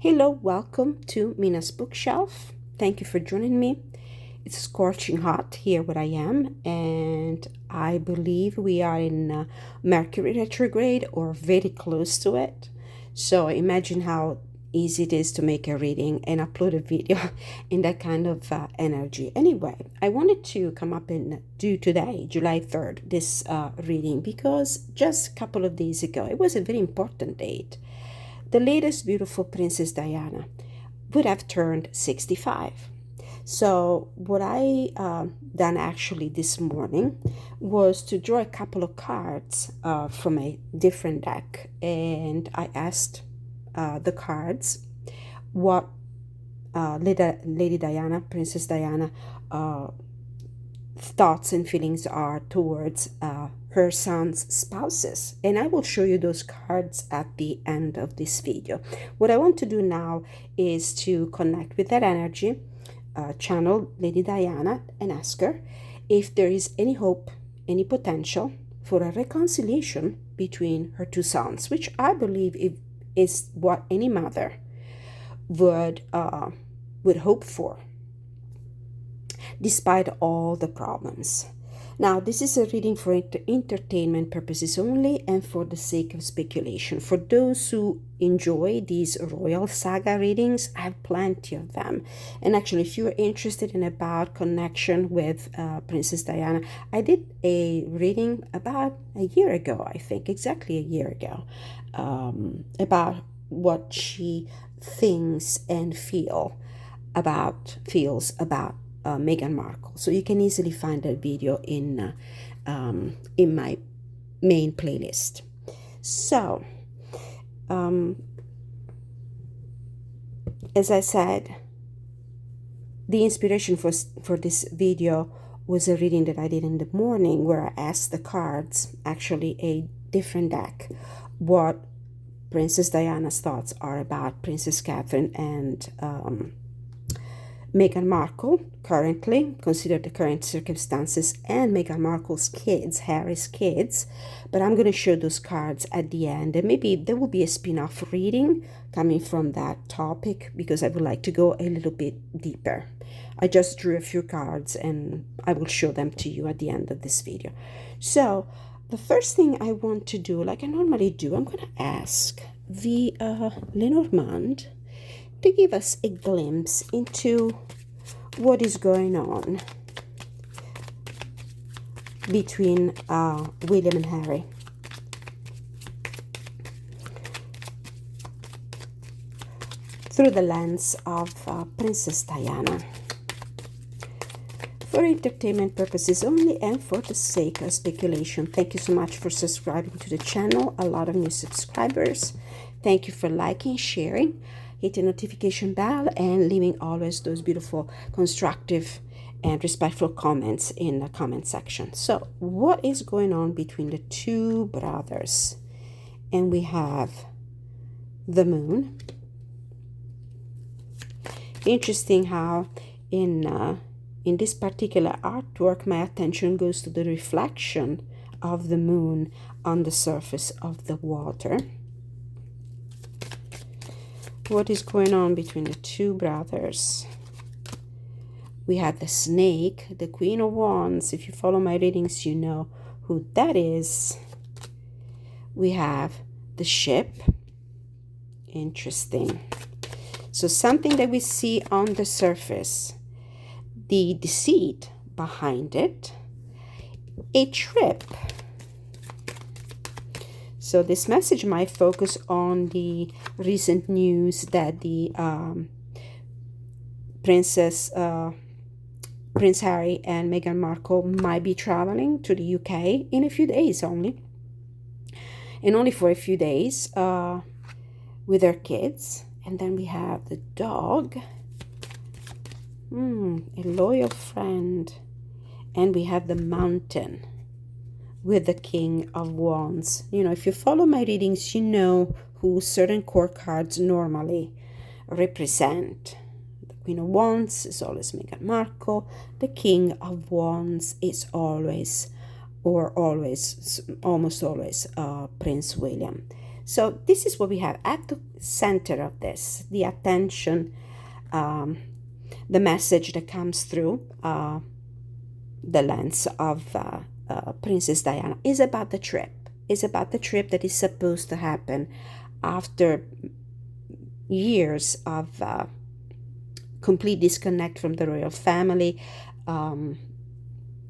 Hello, welcome to Mina's bookshelf. Thank you for joining me. It's scorching hot here where I am, and I believe we are in Mercury retrograde or very close to it. So imagine how easy it is to make a reading and upload a video in that kind of energy. Anyway, I wanted to come up and do today, July 3rd, this reading because just a couple of days ago, it was a very important date. The latest beautiful Princess Diana would have turned 65. So what I done actually this morning was to draw a couple of cards from a different deck, and I asked the cards what Lady Diana, Princess Diana, thoughts and feelings are towards her son's spouses, and I will show you those cards at the end of this video. What I want to do now is to connect with that energy, channel Lady Diana, and ask her if there is any hope, any potential for a reconciliation between her two sons, which I believe is what any mother would hope for, despite all the problems. Now, this is a reading for entertainment purposes only and for the sake of speculation. For those who enjoy these royal saga readings, I have plenty of them. And actually, if you're interested in about connection with Princess Diana, I did a reading about a year ago, I think, exactly a year ago, about what she thinks and feels about Meghan Markle. So you can easily find that video in my main playlist. So, as I said, the inspiration for this video was a reading that I did in the morning where I asked the cards, actually a different deck, what Princess Diana's thoughts are about Princess Catherine and Meghan Markle currently, consider the current circumstances, and Meghan Markle's kids, Harry's kids. But I'm going to show those cards at the end, and maybe there will be a spin-off reading coming from that topic because I would like to go a little bit deeper. I just drew a few cards and I will show them to you at the end of this video. So the first thing I want to do, like I normally do, I'm going to ask the Lenormand to give us a glimpse into what is going on between William and Harry. Through the lens of Princess Diana. For entertainment purposes only and for the sake of speculation. Thank you so much for subscribing to the channel. A lot of new subscribers. Thank you for liking, sharing, hit the notification bell, and leaving always those beautiful, constructive, and respectful comments in the comment section. So, what is going on between the two brothers? And we have the moon. Interesting how in this particular artwork, my attention goes to the reflection of the moon on the surface of the water. What is going on between the two brothers? We have the snake, the Queen of Wands. If you follow my readings, you know who that is. We have the ship. Interesting. So something that we see on the surface, the deceit behind it, a trip. So this message might focus on the recent news that the Prince Harry and Meghan Markle might be traveling to the UK in a few days only. And only for a few days with their kids. And then we have the dog, a loyal friend. And we have the mountain with the King of Wands. You know, if you follow my readings, you know who certain core cards normally represent. The Queen of Wands is always Meghan Markle. The King of Wands is almost always Prince William. So this is what we have at the center of this, the attention, the message that comes through the lens of Princess Diana is about the trip. Is about the trip that is supposed to happen after years of complete disconnect from the royal family.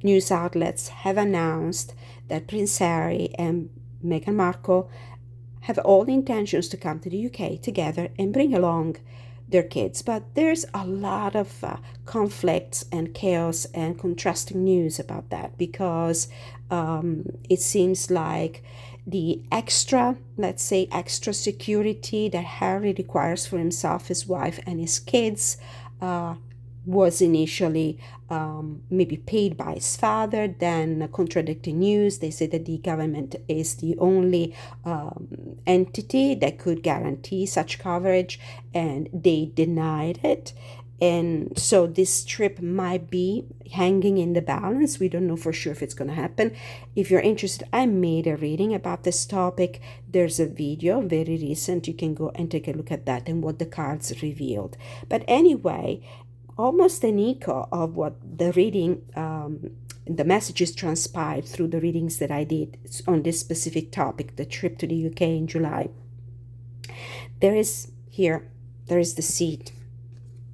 News outlets have announced that Prince Harry and Meghan Markle have all the intentions to come to the UK together and bring along their kids. But there's a lot of conflicts and chaos and contrasting news about that, because it seems like the extra, let's say, extra security that Harry requires for himself, his wife, and his kids was initially maybe paid by his father, then contradicting news. They say that the government is the only entity that could guarantee such coverage, and they denied it. And so this trip might be hanging in the balance. We don't know for sure if it's going to happen. If you're interested, I made a reading about this topic. There's a video, very recent. You can go and take a look at that and what the cards revealed. But anyway, almost an echo of what the reading, the messages transpired through the readings that I did on this specific topic, the trip to the UK in July. There is the seat.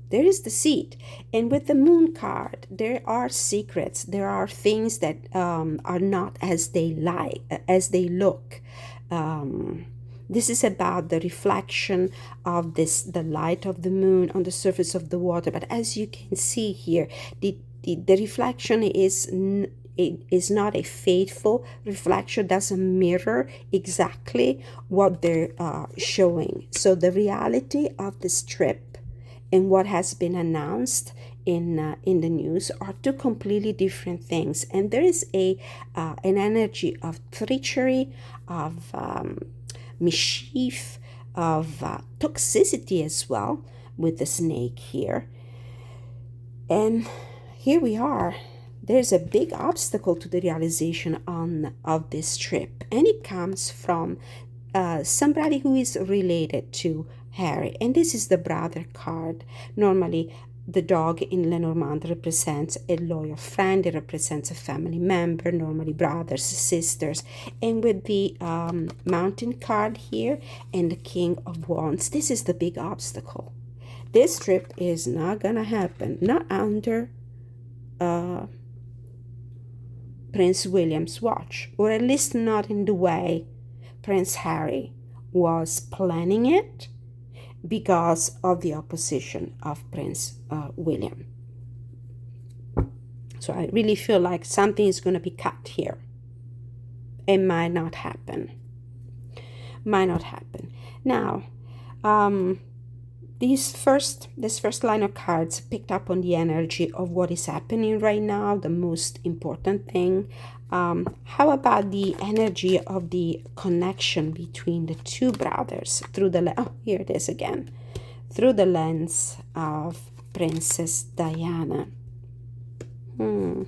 There is the seat. And with the moon card, there are secrets. There are things that are not as they look. This is about the reflection of the light of the moon on the surface of the water. But as you can see here, the reflection is not a faithful reflection, doesn't mirror exactly what they're showing. So the reality of this trip and what has been announced in the news are two completely different things. And there is an energy of treachery, of mischief, of toxicity as well, with the snake here. And here we are. There's a big obstacle to the realization of this trip, and it comes from somebody who is related to Harry, and this is the brother card. Normally the dog in Lenormand represents a loyal friend, it represents a family member, normally brothers, sisters. And with the mountain card here and the King of Wands, this is the big obstacle. This trip is not gonna happen, not under Prince William's watch, or at least not in the way Prince Harry was planning it, because of the opposition of Prince William. So I really feel like something is going to be cut here. It might not happen. Now, this first line of cards picked up on the energy of what is happening right now, the most important thing. How about the energy of the connection between the two brothers through here it is again, through the lens of Princess Diana? Two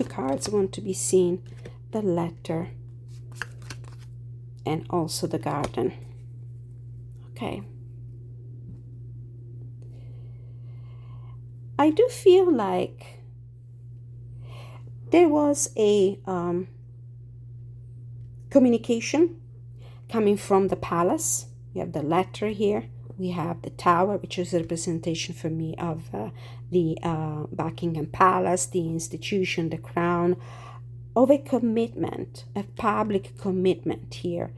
cards want to be seen, the letter and also the garden. Okay. I do feel like there was a communication coming from the palace. We have the letter here. We have the tower, which is a representation for me of the Buckingham Palace, the institution, the crown, of a commitment, a public commitment here.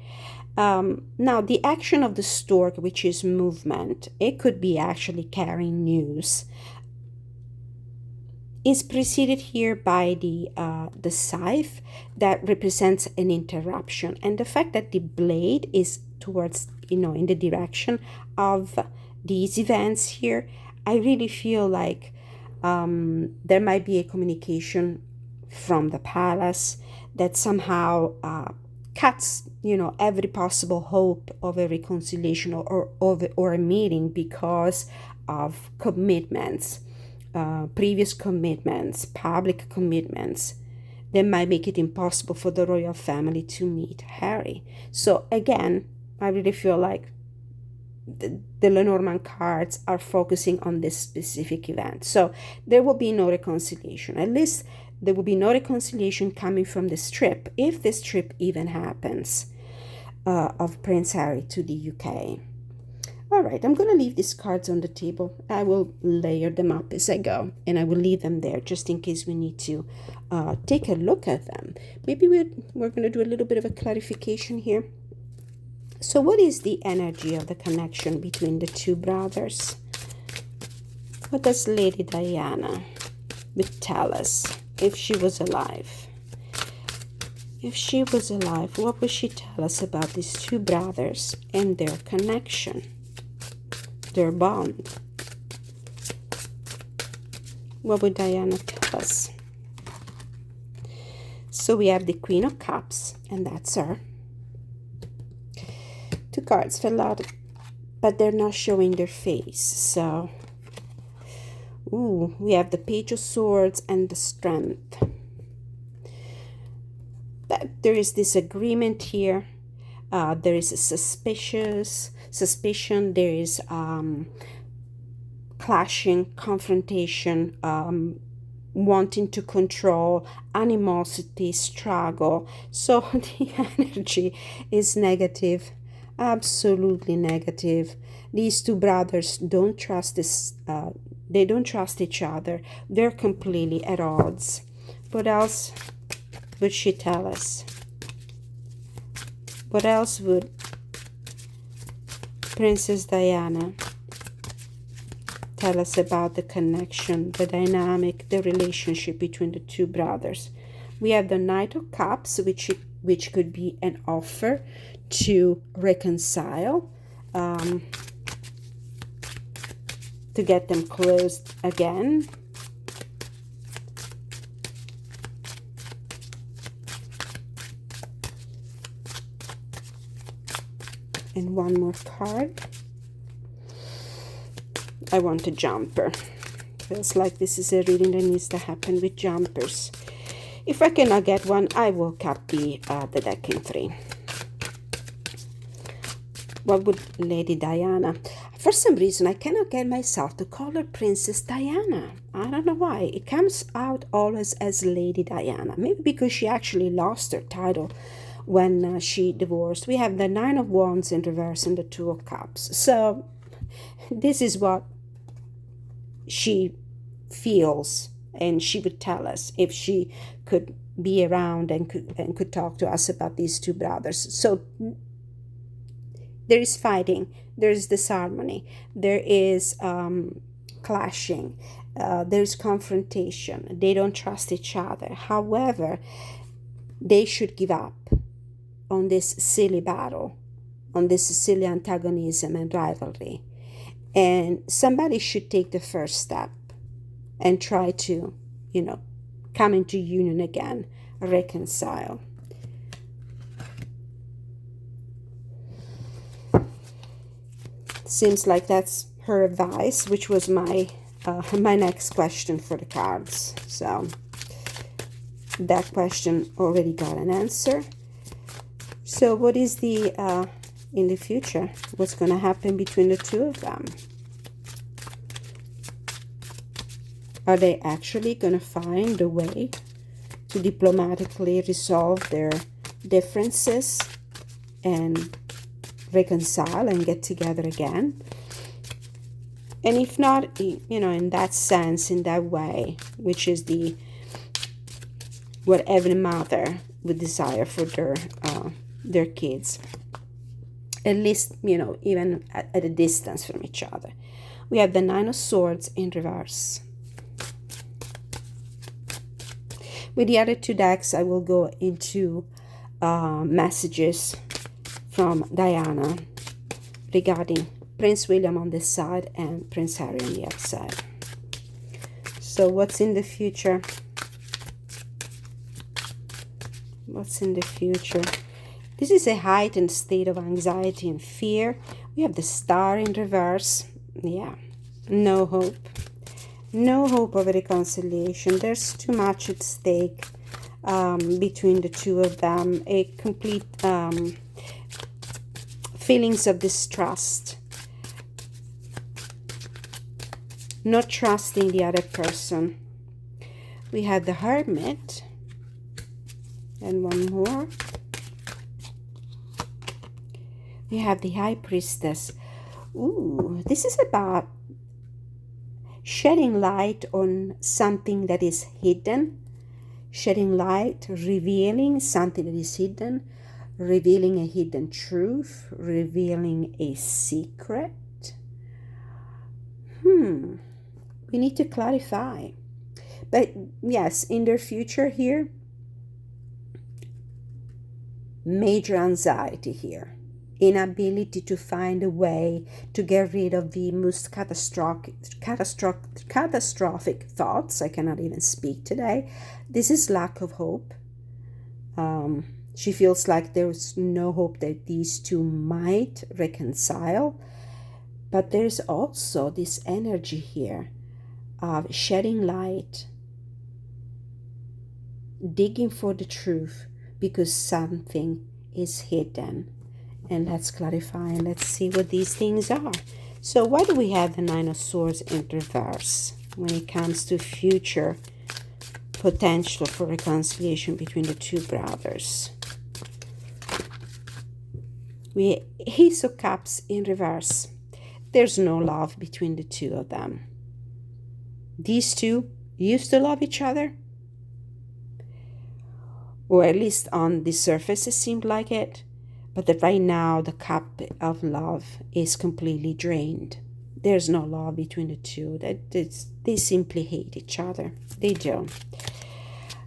Now, the action of the stork, which is movement, it could be actually carrying news, is preceded here by the scythe that represents an interruption, and the fact that the blade is towards, in the direction of these events here. I really feel like there might be a communication from the palace that somehow cuts, every possible hope of a reconciliation or a meeting because of commitments. Previous commitments, public commitments that might make it impossible for the royal family to meet Harry. So again, I really feel like the Lenormand cards are focusing on this specific event. So there will be no reconciliation. At least there will be no reconciliation coming from this trip, if this trip even happens, of Prince Harry to the UK. All right, I'm going to leave these cards on the table. I will layer them up as I go, and I will leave them there just in case we need to take a look at them. Maybe we're going to do a little bit of a clarification here. So what is the energy of the connection between the two brothers? What does Lady Diana would tell us if she was alive? If she was alive, what would she tell us about these two brothers and their connection, their bond? What would Diana tell us? So we have the Queen of Cups, and that's her. Two cards fell out, but they're not showing their face. So, we have the Page of Swords and the Strength. But there is disagreement here. There is a suspicion. There is clashing, confrontation, wanting to control, animosity, struggle. So the energy is negative. Absolutely negative. These two brothers don't trust this. They don't trust each other. They're completely at odds. What else would she tell us? What else would Princess Diana tell us about the connection, the dynamic, the relationship between the two brothers? We have the Knight of Cups, which could be an offer to reconcile, to get them closed again. And one more card. I want a jumper. Feels like this is a reading that needs to happen with jumpers. If I cannot get one, I will cut the deck in 3. What would Lady Diana? For some reason, I cannot get myself to call her Princess Diana. I don't know why. It comes out always as Lady Diana. Maybe because she actually lost her title when she divorced. We have the Nine of Wands in reverse and the Two of Cups. So this is what she feels, and she would tell us if she could be around and could talk to us about these two brothers. So there is fighting, there is disharmony, there is clashing, there is confrontation. They don't trust each other. However, they should give up on this silly battle, on this silly antagonism and rivalry. And somebody should take the first step and try to, come into union again, reconcile. Seems like that's her advice, which was my next question for the cards. So that question already got an answer. So what is the in the future? What's going to happen between the two of them? Are they actually going to find a way to diplomatically resolve their differences and reconcile and get together again? And if not, in that sense, in that way, which is what every mother would desire for their kids, at least, even at a distance from each other. We have the Nine of Swords in reverse. With the other two decks, I will go into messages from Diana regarding Prince William on this side and Prince Harry on the other side. So what's in the future? What's in the future? This is a heightened state of anxiety and fear. We have the Star in reverse. Yeah, no hope. No hope of a reconciliation. There's too much at stake. between the two of them, a complete feelings of distrust, not trusting the other person. We have the Hermit, and one more. We have the High Priestess. Ooh, this is about shedding light on something that is hidden, shedding light, revealing something that is hidden, revealing a hidden truth, revealing a secret. We need to clarify. But yes, in their future here, major anxiety here, inability to find a way to get rid of the most catastrophic thoughts. I cannot even speak today. This is lack of hope. She feels like there's no hope that these two might reconcile. But there's also this energy here of shedding light, digging for the truth because something is hidden. And let's clarify and let's see what these things are. So why do we have the Nine of Swords in reverse when it comes to future potential for reconciliation between the two brothers? We Ace of Cups in reverse. There's no love between the two of them. These two used to love each other, or at least on the surface it seemed like it, but that right now the cup of love is completely drained. There's no love between the two. They simply hate each other. They do.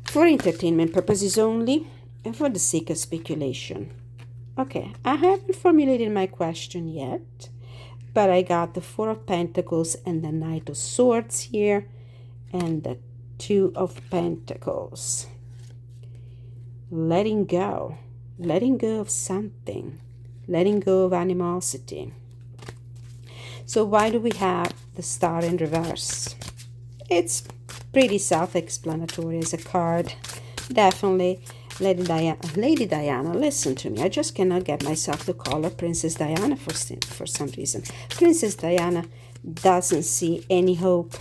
For entertainment purposes only, and for the sake of speculation. Okay, I haven't formulated my question yet, but I got the Four of Pentacles and the Knight of Swords here, and the Two of Pentacles. Letting go of something, letting go of animosity. So why do we have the Star in reverse? It's pretty self-explanatory as a card. Definitely, Lady Diana, listen to me. I just cannot get myself to call her Princess Diana for some reason. Princess Diana doesn't see any hope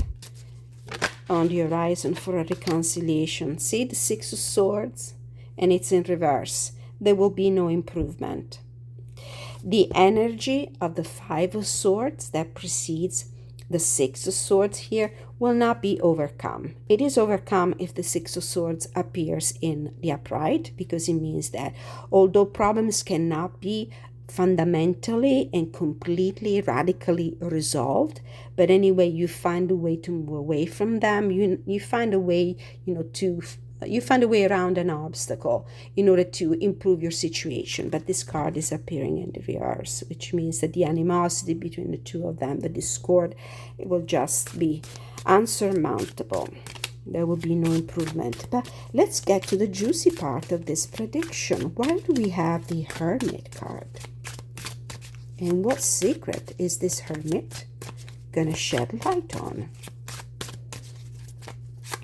on the horizon for a reconciliation. See the Six of Swords? And it's in reverse. There will be no improvement. The energy of the Five of Swords that precedes the Six of Swords here will not be overcome. It is overcome if the Six of Swords appears in the upright, because it means that although problems cannot be fundamentally and completely radically resolved, but anyway you find a way to move away from them. You find a way, you find a way around an obstacle in order to improve your situation. But this card is appearing in the reverse, which means that the animosity between the two of them, the discord, it will just be unsurmountable. There will be no improvement. But let's get to the juicy part of this prediction. Why do we have the Hermit card? And what secret is this Hermit gonna shed light on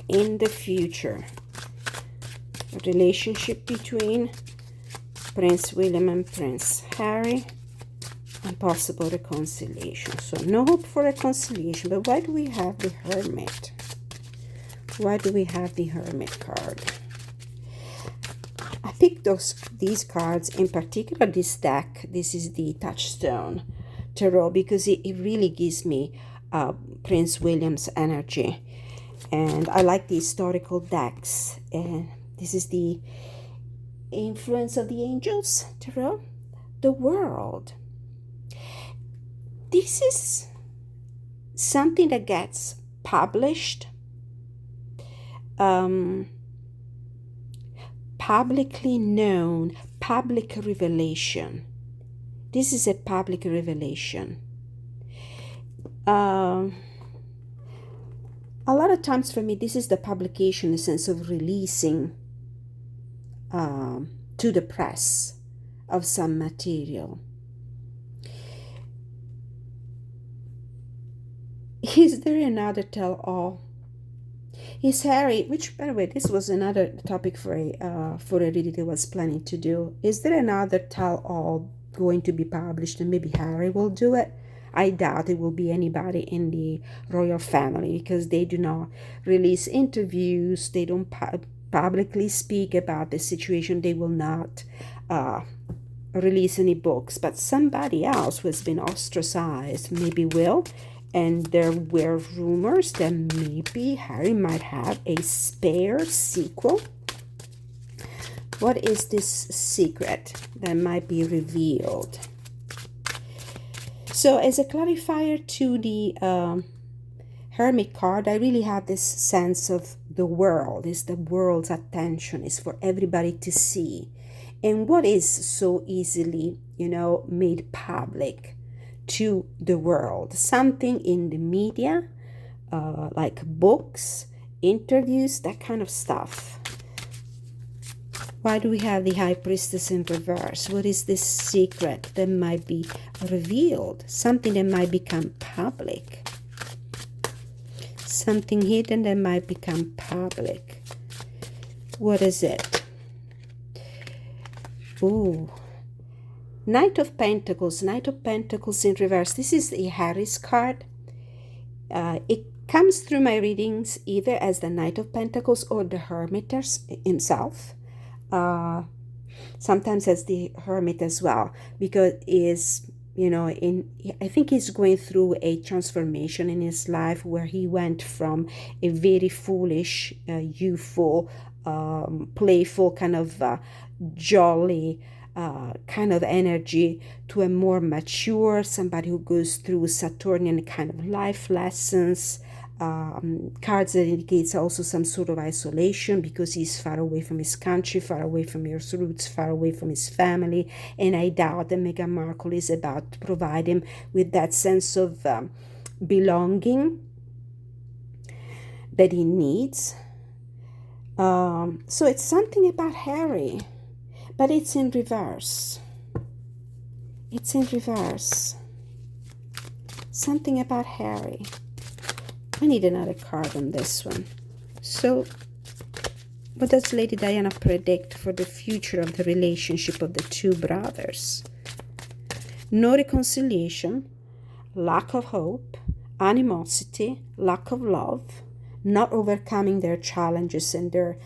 in the future? A relationship between Prince William and Prince Harry, and possible reconciliation. So no hope for reconciliation. But why do we have the Hermit? Why do we have the Hermit card? I picked these cards, in particular this deck. This is the Touchstone Tarot, because it really gives me Prince William's energy. And I like the historical decks. And this is the Influence of the Angels Tarot. The World. This is something that gets published, publicly known, public revelation. This is a public revelation. A lot of times for me, this is the publication in the sense of releasing to the press of some material. Is there another tell-all? Is Harry, which by the way, this was another topic for a reading I was planning to do. Is there another tell-all going to be published, and maybe Harry will do it? I doubt it will be anybody in the royal family, because they do not release interviews. They don't publicly speak about the situation. They will not release any books. But somebody else who has been ostracized maybe will. And there were rumors that maybe Harry might have a spare sequel. What is this secret that might be revealed? So as a clarifier to the Hermit card, I really have this sense of the world. Is the world's attention is for everybody to see. And what is so easily, made public to the world? Something in the media, like books, interviews, that kind of stuff. Why do we have the High Priestess in reverse? What is this secret that might be revealed? Something that might become public. Something hidden that might become public. What is it? Ooh. Knight of Pentacles in reverse. This is the Harry's card. It comes through my readings either as the Knight of Pentacles or the Hermit himself. Sometimes as the Hermit as well, because I think he's going through a transformation in his life where he went from a very foolish, youthful, playful, kind of jolly kind of energy to a more mature, somebody who goes through Saturnian kind of life lessons. Cards that indicates also some sort of isolation because he's far away from his country, far away from his roots, far away from his family. And I doubt that Meghan Markle is about to provide him with that sense of belonging that he needs. So it's something about Harry. But it's in reverse. It's in reverse. Something about Harry. I need another card on this one. So, what does Lady Diana predict for the future of the relationship of the two brothers? No reconciliation, lack of hope, animosity, lack of love, not overcoming their challenges and their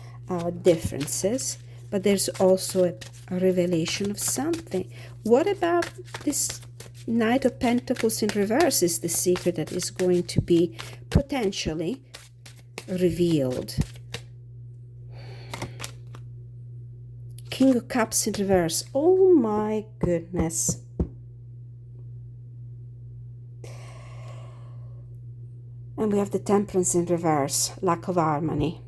differences. But there's also a revelation of something. What about this Knight of Pentacles in reverse is the secret that is going to be potentially revealed. King of Cups in reverse. Oh my goodness. And we have the Temperance in reverse. Lack of harmony.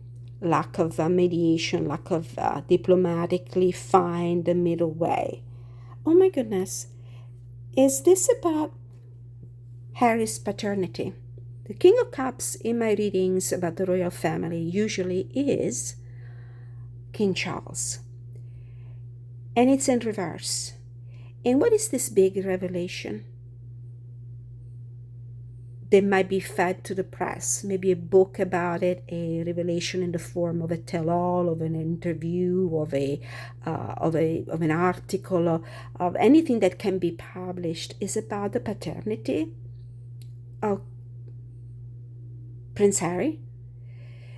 Lack of mediation, lack of diplomatically find the middle way. Oh my goodness. Is this about Harry's paternity? The King of Cups in my readings about the royal family usually is King Charles. And it's in reverse. And what is this big revelation? They might be fed to the press, maybe a book about it, a revelation in the form of a tell-all, of an interview, of an article, of anything that can be published is about the paternity of Prince Harry.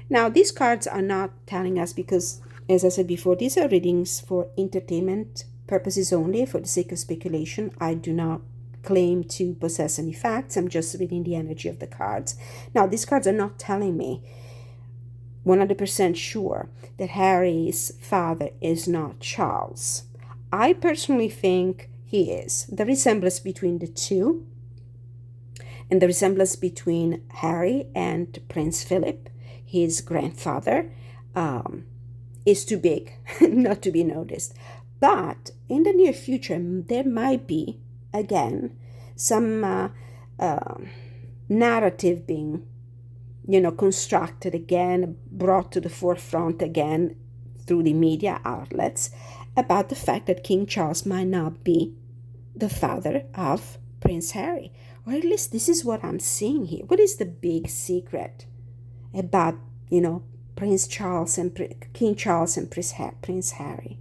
Now, these cards are not telling us because, as I said before, these are readings for entertainment purposes only, for the sake of speculation. I do not claim to possess any facts. I'm just reading the energy of the cards. Now, these cards are not telling me 100% sure that Harry's father is not Charles. I personally think he is. The resemblance between the two and the resemblance between Harry and Prince Philip, his grandfather, is too big not to be noticed. But in the near future, there might be again some narrative being constructed again, brought to the forefront again through the media outlets about the fact that King Charles might not be the father of Prince Harry, or at least this is what I'm seeing here. What is the big secret about you know, Prince Charles and King Charles and Prince Harry.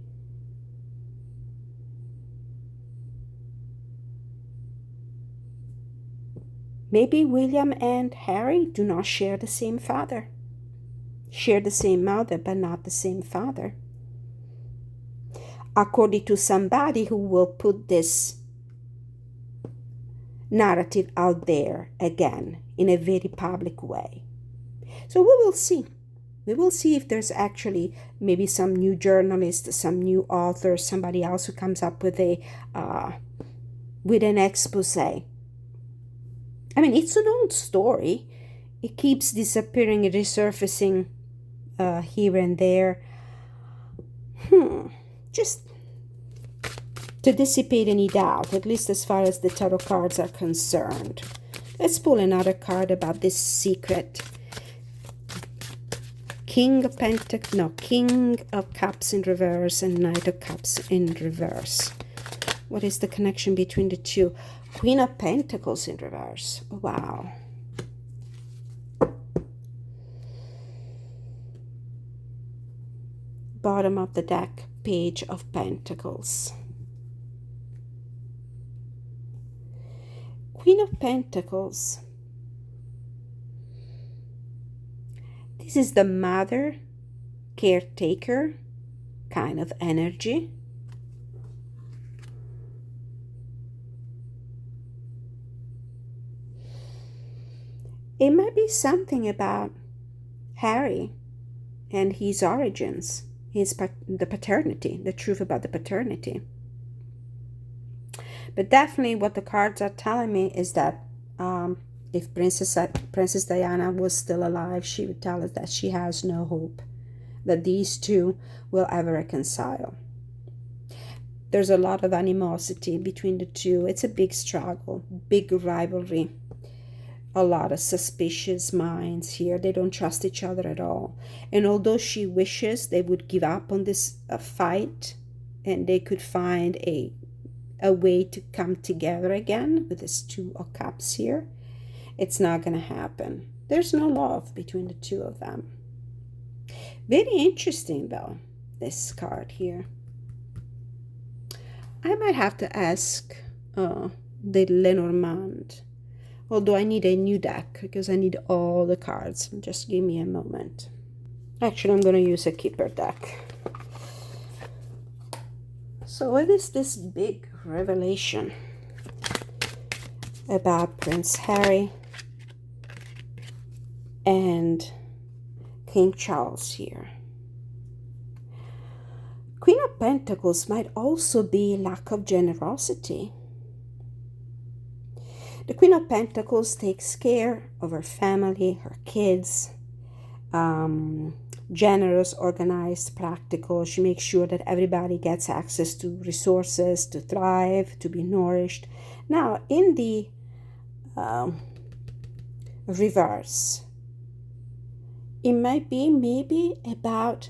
Maybe William and Harry do not share the same father. Share the same mother, but not the same father. According to somebody who will put this narrative out there again in a very public way. So we will see. We will see if there's actually maybe some new journalist, some new author, somebody else who comes up with an expose. I mean, it's an old story. It keeps disappearing and resurfacing here and there. Just to dissipate any doubt, at least as far as the tarot cards are concerned. Let's pull another card about this secret. King of Cups in reverse and Knight of Cups in reverse. What is the connection between the two? Queen of Pentacles in reverse. Wow. Bottom of the deck, Page of Pentacles. Queen of Pentacles. This is the mother, caretaker kind of energy. It might be something about Harry and his origins, the paternity, the truth about the paternity. But definitely what the cards are telling me is that if Princess Diana was still alive, she would tell us that she has no hope that these two will ever reconcile. There's a lot of animosity between the two. It's a big struggle, big rivalry. A lot of suspicious minds here. They don't trust each other at all. And although she wishes they would give up on this fight and they could find a way to come together again with this Two of Cups here, it's not going to happen. There's no love between the two of them. Very interesting, though, this card here. I might have to ask the Lenormand. Although I need a new deck because I need all the cards. Just give me a moment. Actually, I'm going to use a keeper deck. So what is this big revelation about Prince Harry and King Charles here? Queen of Pentacles might also be lack of generosity. The Queen of Pentacles takes care of her family, her kids, generous, organized, practical. She makes sure that everybody gets access to resources, to thrive, to be nourished. Now, in the reverse, it might be maybe about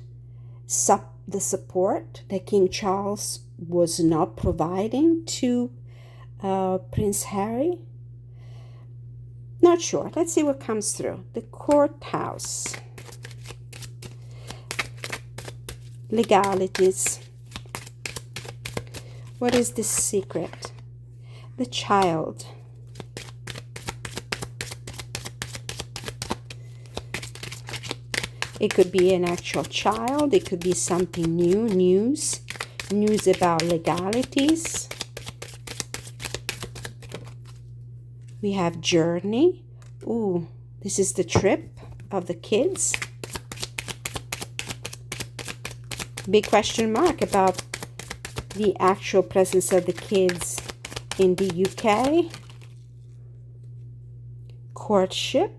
the support that King Charles was not providing to Prince Harry. Not sure. Let's see what comes through. The courthouse. Legalities. What is the secret? The child. It could be an actual child. It could be something new, news about legalities. We have journey. Ooh, this is the trip of the kids. Big question mark about the actual presence of the kids in the UK. Courtship.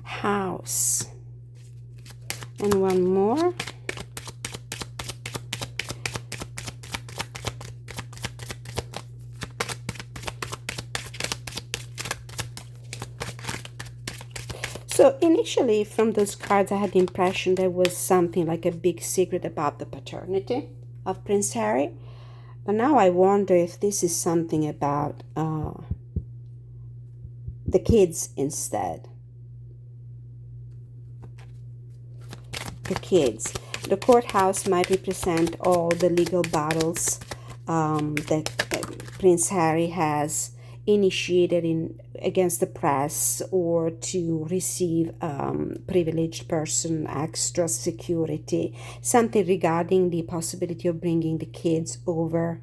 House. And one more. So initially from those cards I had the impression there was something like a big secret about the paternity. of Prince Harry. But now I wonder if this is something about the kids instead. The kids. The courthouse might represent all the legal battles that Prince Harry has initiated against the press, or to receive privileged person extra security, something regarding the possibility of bringing the kids over,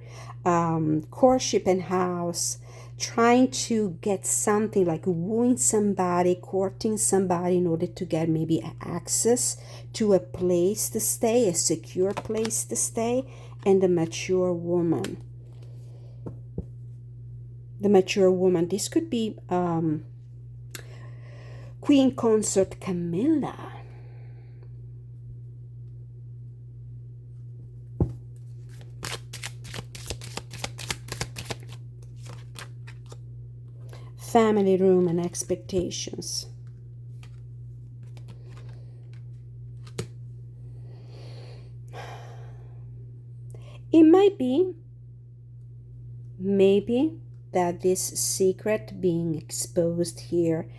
courtship and house, trying to get something like wooing somebody, courting somebody in order to get maybe access to a place to stay, a secure place to stay, and the mature woman. The mature woman. This could be Queen Consort Camilla. Family room and expectations. It might be, maybe, that this secret being exposed here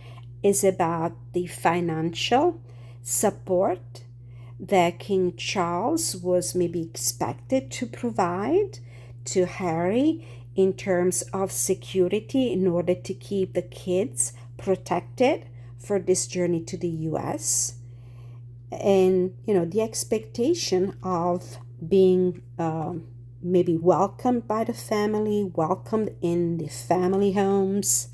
is about the financial support that King Charles was maybe expected to provide to Harry in terms of security in order to keep the kids protected for this journey to the US. And, the expectation of being maybe welcomed by the family, welcomed in the family homes.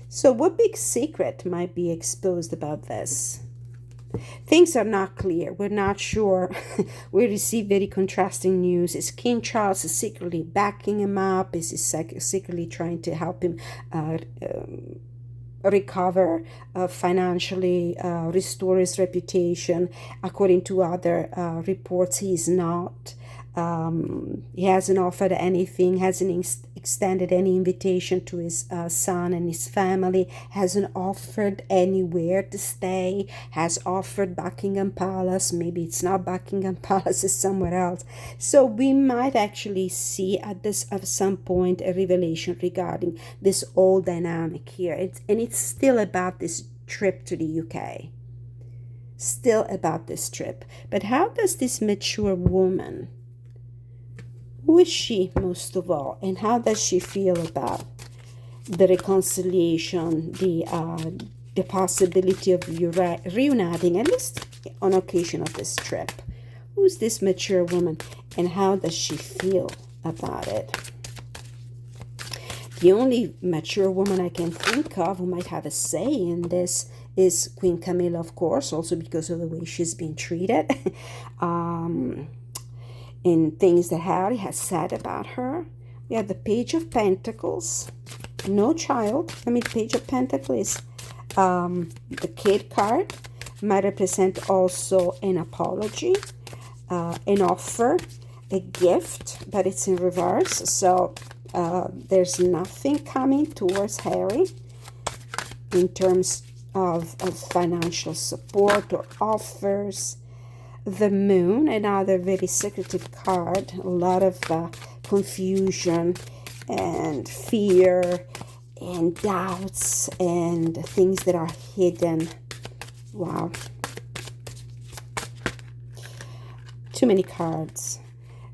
So what big secret might be exposed about this? Things are not clear. We're not sure. We receive very contrasting news. Is King Charles secretly backing him up? Is he secretly trying to help him recover financially, restore his reputation? According to other reports, he's not. He hasn't offered anything, hasn't extended any invitation to his son and his family, hasn't offered anywhere to stay, has offered Buckingham Palace. Maybe it's not Buckingham Palace, it's somewhere else. So we might actually see at some point a revelation regarding this whole dynamic here. It's still about this trip to the UK. Still about this trip. But how does this mature woman, who is she most of all, and how does she feel about the reconciliation, the possibility of reuniting, at least on occasion of this trip? Who's this mature woman, and how does she feel about it? The only mature woman I can think of who might have a say in this is Queen Camilla, of course, also because of the way she's been treated. In things that Harry has said about her. We have the Page of Pentacles, no child. The Page of Pentacles, the kid card might represent also an apology, an offer, a gift, but it's in reverse. So there's nothing coming towards Harry in terms of financial support or offers. The Moon, another very secretive card, a lot of confusion and fear and doubts and things that are hidden. Wow. Too many cards.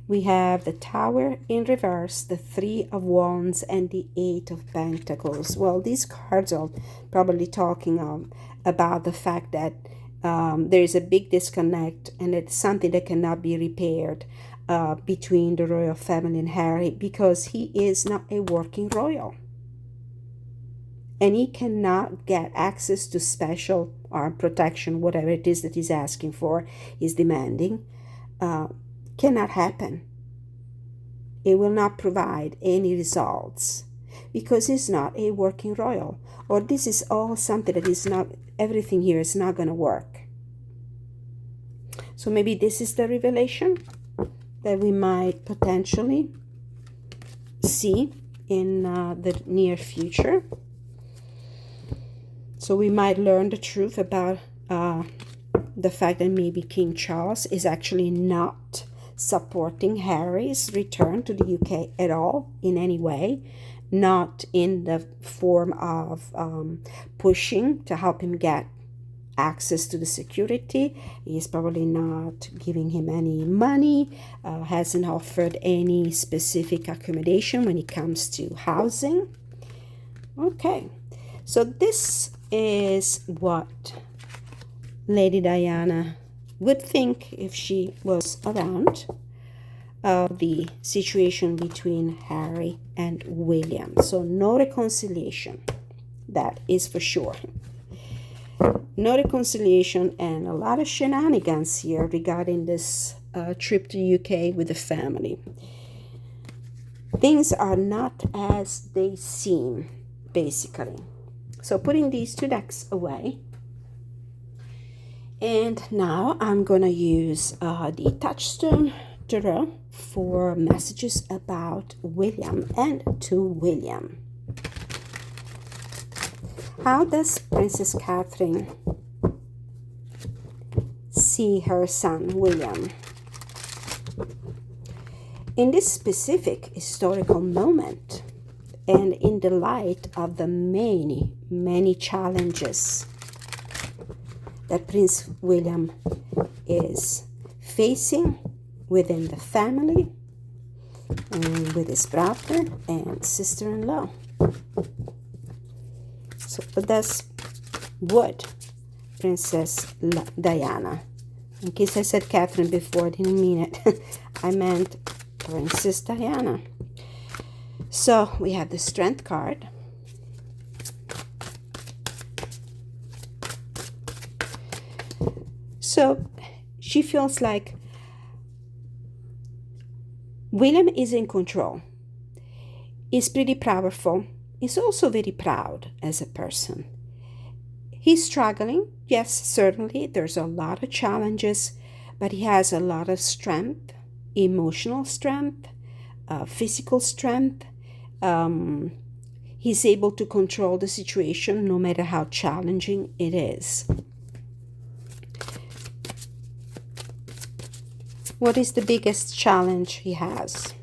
We have the Tower in reverse, the Three of Wands, and the Eight of Pentacles. Well, these cards are probably talking about the fact that there is a big disconnect, and it's something that cannot be repaired between the royal family and Harry, because he is not a working royal. And he cannot get access to special arm protection, whatever it is that he's asking for, he's demanding. Cannot happen. It will not provide any results because he's not a working royal. Or this is all something that is not, everything here is not going to work. So maybe this is the revelation that we might potentially see in the near future. So we might learn the truth about the fact that maybe King Charles is actually not supporting Harry's return to the UK at all in any way, not in the form of pushing to help him get access to the security. He's probably not giving him any money, hasn't offered any specific accommodation when it comes to housing. Okay, so this is what Lady Diana would think if she was around, the situation between Harry and William. So no reconciliation, that is for sure. No reconciliation, and a lot of shenanigans here regarding this trip to UK with the family. Things are not as they seem, basically. So putting these two decks away, and now I'm going to use the Touchstone Tarot for messages about William and to William. How does Princess Catherine see her son William in this specific historical moment, and in the light of the many, many challenges that Prince William is facing within the family and with his brother and sister-in-law? So would Princess Diana, in case I said Catherine before, I didn't mean it. I meant Princess Diana. So we have the Strength card. So she feels like William is in control. He's pretty powerful. He's also very proud as a person. He's struggling. Yes, certainly. There's a lot of challenges, but he has a lot of strength, emotional strength, physical strength. He's able to control the situation no matter how challenging it is. What is the biggest challenge he has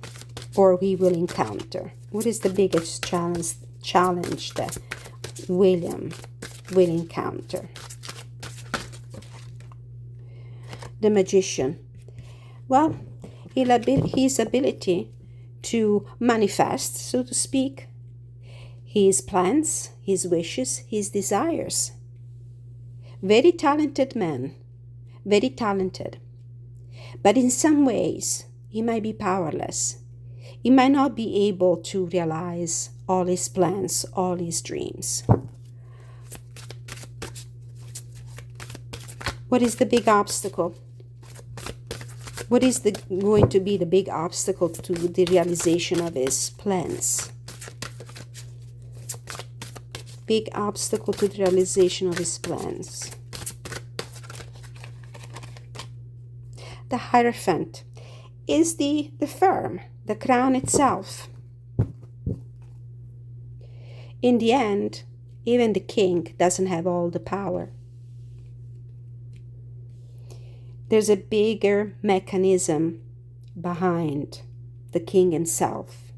or he will encounter? What is the biggest challenge that William will encounter? The Magician. Well, his ability to manifest, so to speak, his plans, his wishes, his desires. Very talented man, very talented. But in some ways, he might be powerless. He might not be able to realize all his plans, all his dreams. What is the big obstacle? What is going to be the big obstacle to the realization of his plans? Big obstacle to the realization of his plans. The Hierophant is the firm, the crown itself. In the end, even the king doesn't have all the power. There's a bigger mechanism behind the king himself.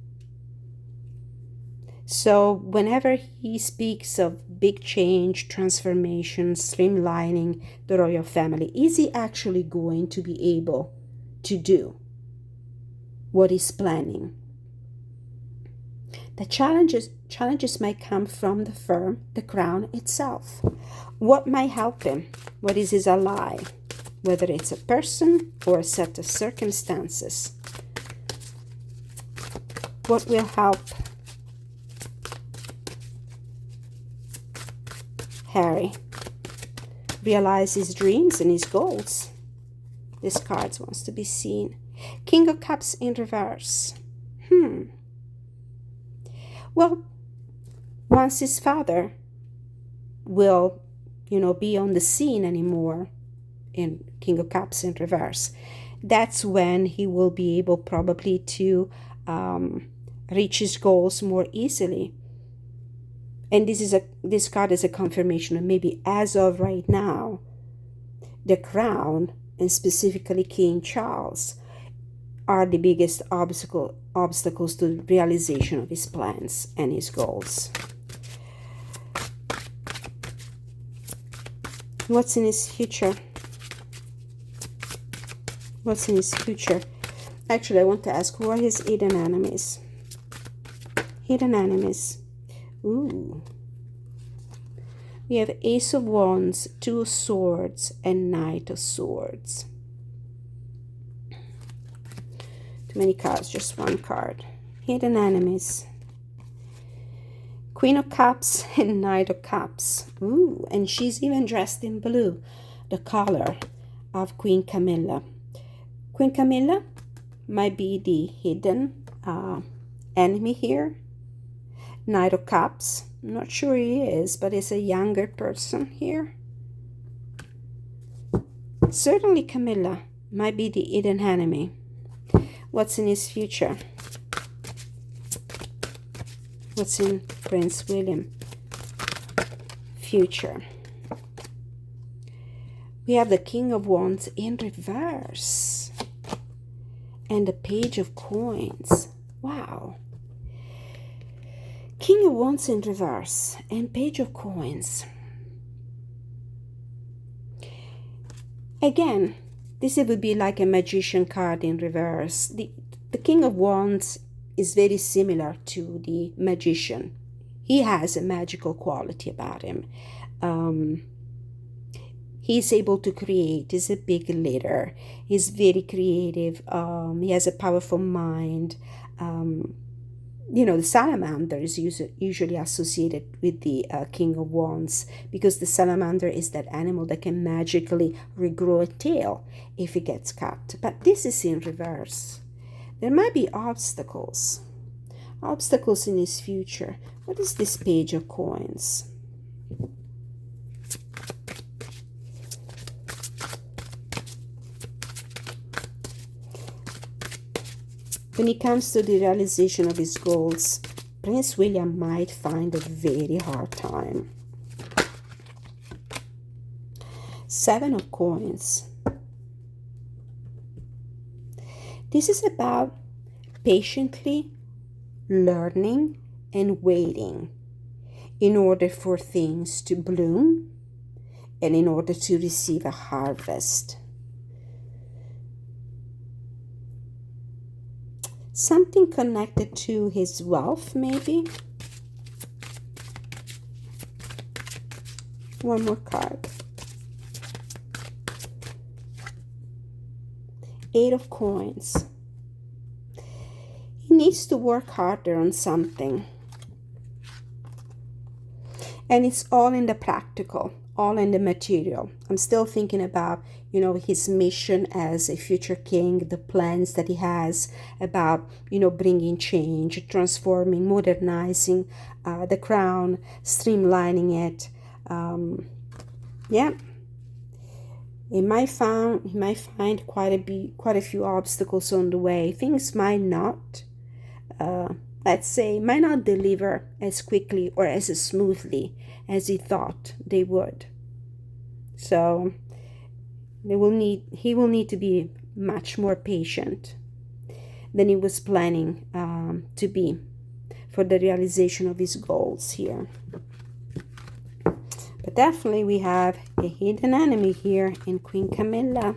So whenever he speaks of big change, transformation, streamlining the royal family, is he actually going to be able to do what he's planning? The challenges might come from the firm, the crown itself. What might help him? What is his ally? Whether it's a person or a set of circumstances. What will help Harry realize his dreams and his goals? This card wants to be seen. King of Cups in reverse. Well, once his father will, be on the scene anymore, in King of Cups in reverse, that's when he will be able probably to reach his goals more easily. And this card is a confirmation, and maybe as of right now, the crown, and specifically King Charles, are the biggest obstacles to the realization of his plans and his goals. What's in his future? What's in his future? Actually, I want to ask, who are his hidden enemies? Hidden enemies. Ooh. We have Ace of Wands, Two of Swords, and Knight of Swords. Too many cards, just one card. Hidden enemies. Queen of Cups and Knight of Cups. Ooh, and she's even dressed in blue, the color of Queen Camilla. Queen Camilla might be the hidden enemy here. Knight of Cups, I'm not sure he is, but it's a younger person here. Certainly Camilla might be the hidden enemy. What's in his future? What's in Prince William future? We have the King of Wands in reverse and the Page of Coins. Wow. King of Wands in reverse and Page of Coins. Again, this would be like a magician card in reverse. The King of Wands is very similar to the magician. He has a magical quality about him. He's able to create. He's a big leader. He's very creative. He has a powerful mind. The salamander is usually associated with the King of Wands, because the salamander is that animal that can magically regrow a tail if it gets cut. But this is in reverse. There might be obstacles in his future. What is this Page of Coins? When it comes to the realization of his goals, Prince William might find a very hard time. Seven of Coins. This is about patiently learning and waiting in order for things to bloom and in order to receive a harvest. Something connected to his wealth, maybe. One more card. Eight of Coins. He needs to work harder on something. And it's all in the practical, all in the material. I'm still thinking about, his mission as a future king, the plans that he has about, bringing change, transforming, modernizing the crown, streamlining it. He might find quite a few obstacles on the way. Things might not, might not deliver as quickly or as smoothly as he thought they would. So he will need to be much more patient than he was planning to be for the realization of his goals here. But definitely we have a hidden enemy here in Queen Camilla.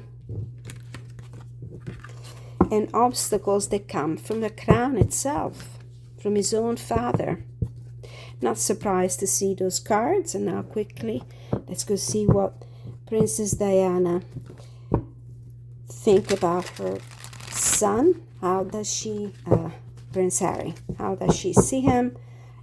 And obstacles that come from the crown itself, from his own father. Not surprised to see those cards. And now quickly, let's go see what Princess Diana think about her son. How does she, Prince Harry, how does she see him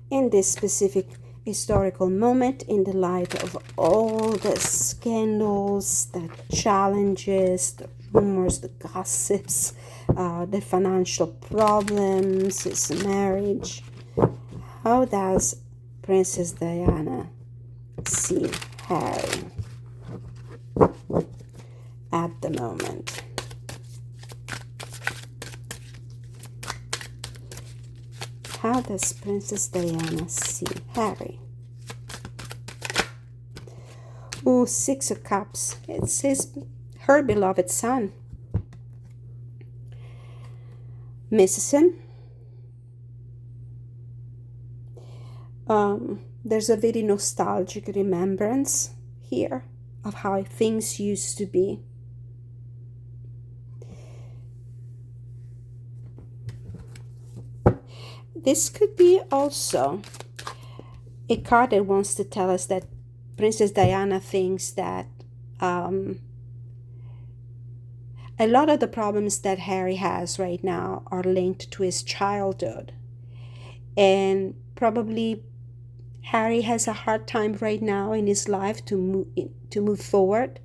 in this specific historical moment in the light of all the scandals, the challenges, the rumors, the gossips, the financial problems, his marriage? How does Princess Diana see Harry at the moment? How does Princess Diana see Harry? Ooh, Six of Cups. It's her beloved son. Misses him. There's a very nostalgic remembrance here of how things used to be. This could be also a card that wants to tell us that Princess Diana thinks that a lot of the problems that Harry has right now are linked to his childhood. And probably Harry has a hard time right now in his life to move forward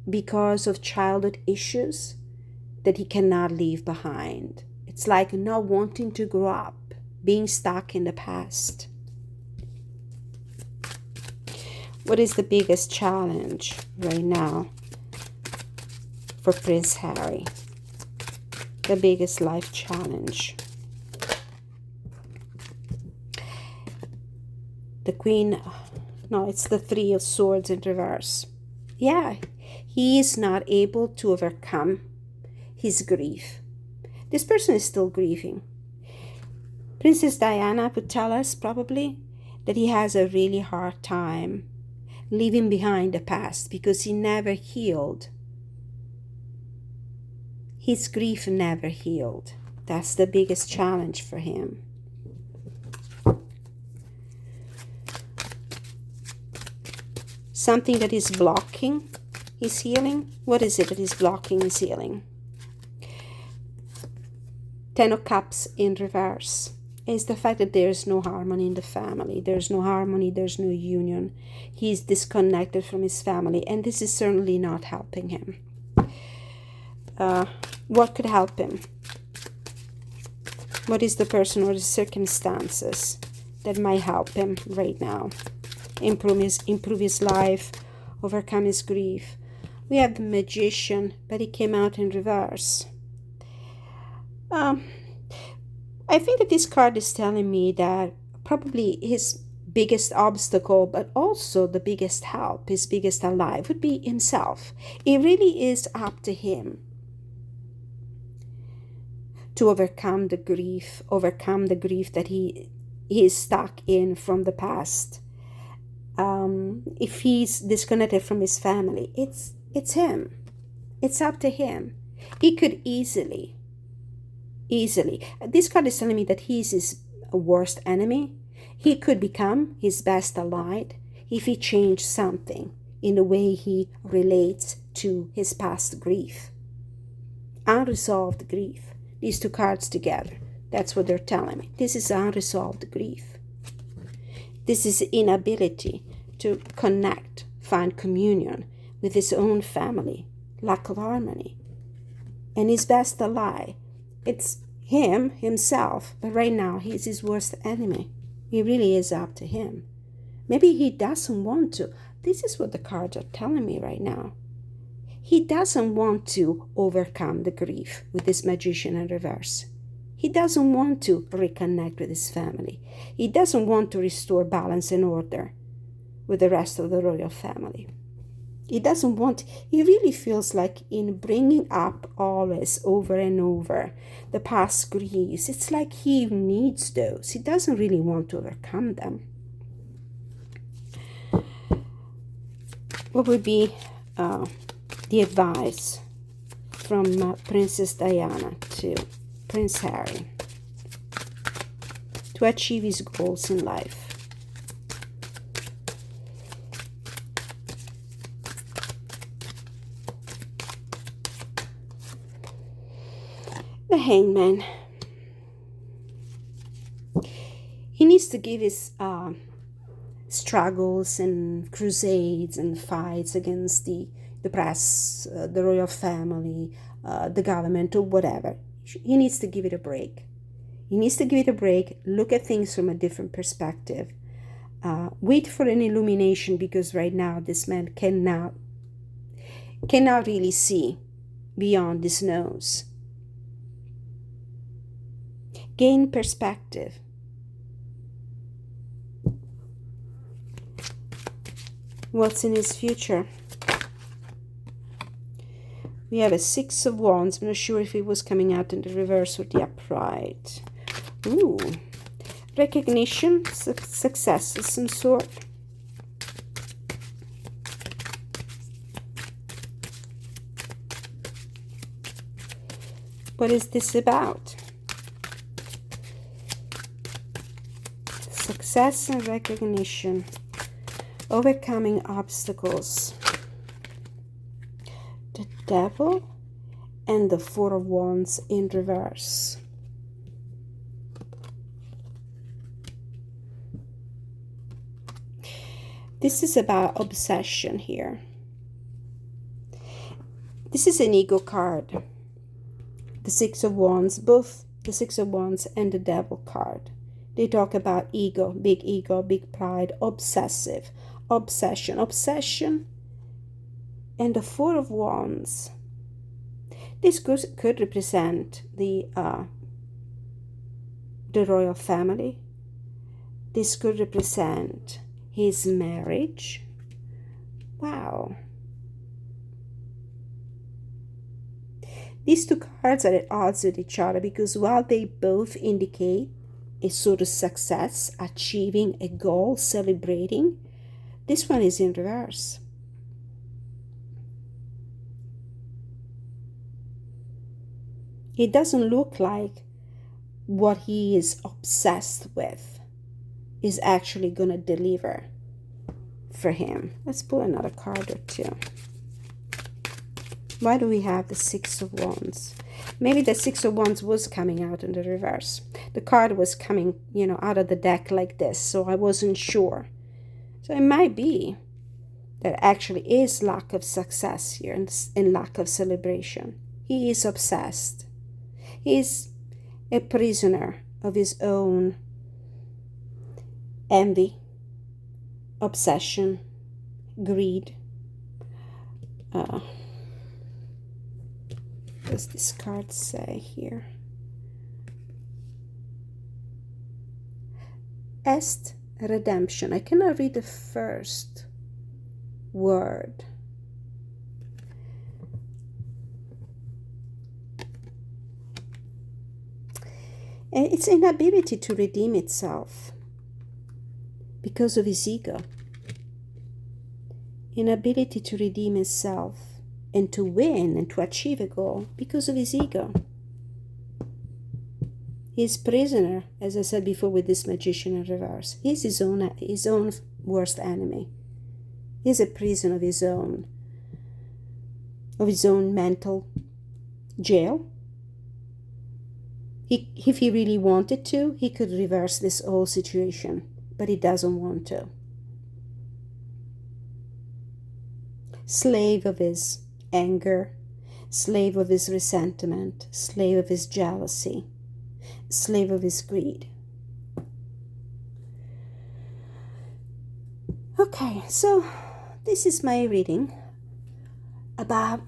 because of childhood issues that he cannot leave behind. It's like not wanting to grow up, being stuck in the past. What is the biggest challenge right now for Prince Harry? The biggest life challenge. The Queen, no, it's the Three of Swords in reverse. Yeah, he is not able to overcome his grief. This person is still grieving. Princess Diana would tell us probably that he has a really hard time leaving behind the past because he never healed. His grief never healed. That's the biggest challenge for him. Something that is blocking his healing. What is it that is blocking his healing? Ten of Cups in reverse is the fact that there's no harmony in the family. There's no harmony, there's no union. He's disconnected from his family, and this is certainly not helping him. What could help him? What is the person or the circumstances that might help him right now? Improve his life, overcome his grief. We have the Magician, but he came out in reverse. I think that this card is telling me that probably his biggest obstacle, but also the biggest help, his biggest ally, would be himself. It really is up to him to overcome the grief that he is stuck in from the past. If he's disconnected from his family, it's him. It's up to him. He could easily. This card is telling me that he's his worst enemy. He could become his best allied if he changed something in the way he relates to his past grief. Unresolved grief. These two cards together. That's what they're telling me. This is unresolved grief. This is inability to connect, find communion with his own family, lack of harmony. And his best ally, it's himself, but right now he's his worst enemy. It really is up to him. Maybe he doesn't want to. This is what the cards are telling me right now. He doesn't want to overcome the grief with this Magician in reverse. He doesn't want to reconnect with his family. He doesn't want to restore balance and order with the rest of the royal family. He really feels like in bringing up always over and over the past griefs, it's like he needs those. He doesn't really want to overcome them. What would be the advice from Princess Diana to Prince Harry to achieve his goals in life? The Hangman. He needs to give his struggles and crusades and fights against the press, the royal family, the government, or whatever. He needs to give it a break. He needs to give it a break, look at things from a different perspective. Wait for an illumination, because right now this man cannot really see beyond his nose. Gain perspective. What's in his future? We have a Six of Wands. I'm not sure if it was coming out in the reverse or the upright. Ooh. Recognition, success of some sort. What is this about? Success and recognition. Overcoming obstacles. The Devil and the Four of Wands in reverse. This is about obsession here. This is an ego card. The Six of Wands, both the Six of Wands and the Devil card. They talk about ego, big pride, obsessive, obsession. And the Four of Wands. This could represent the royal family. This could represent his marriage. Wow. These two cards are at odds with each other because while they both indicate a sort of success, achieving a goal, celebrating, this one is in reverse. It doesn't look like what he is obsessed with is actually going to deliver for him. Let's pull another card or two. Why do we have the Six of Wands? Maybe the Six of Wands was coming out in the reverse. The card was coming, out of the deck like this, so I wasn't sure. So it might be that actually is lack of success here and lack of celebration. He is obsessed. He is a prisoner of his own envy, obsession, greed. What does this card say here? Est redemption. I cannot read the first word. And its inability to redeem itself because of his ego. Inability to redeem himself and to win and to achieve a goal because of his ego. He's prisoner, as I said before, with this Magician in reverse. He's his own worst enemy. He's a prisoner of his own mental jail. If he really wanted to, he could reverse this whole situation, but he doesn't want to. Slave of his anger, slave of his resentment, slave of his jealousy, slave of his greed. Okay, so this is my reading about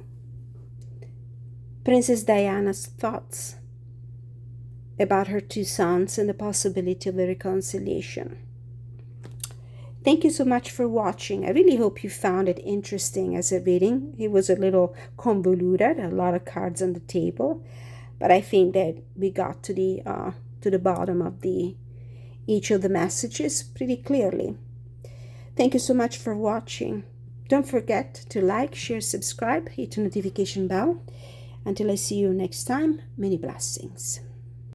Princess Diana's thoughts about her two sons and the possibility of a reconciliation. Thank you so much for watching. I really hope you found it interesting as a reading. It was a little convoluted, a lot of cards on the table, but I think that we got to the bottom of each of the messages pretty clearly. Thank you so much for watching. Don't forget to like, share, subscribe, hit the notification bell. Until I see you next time, many blessings.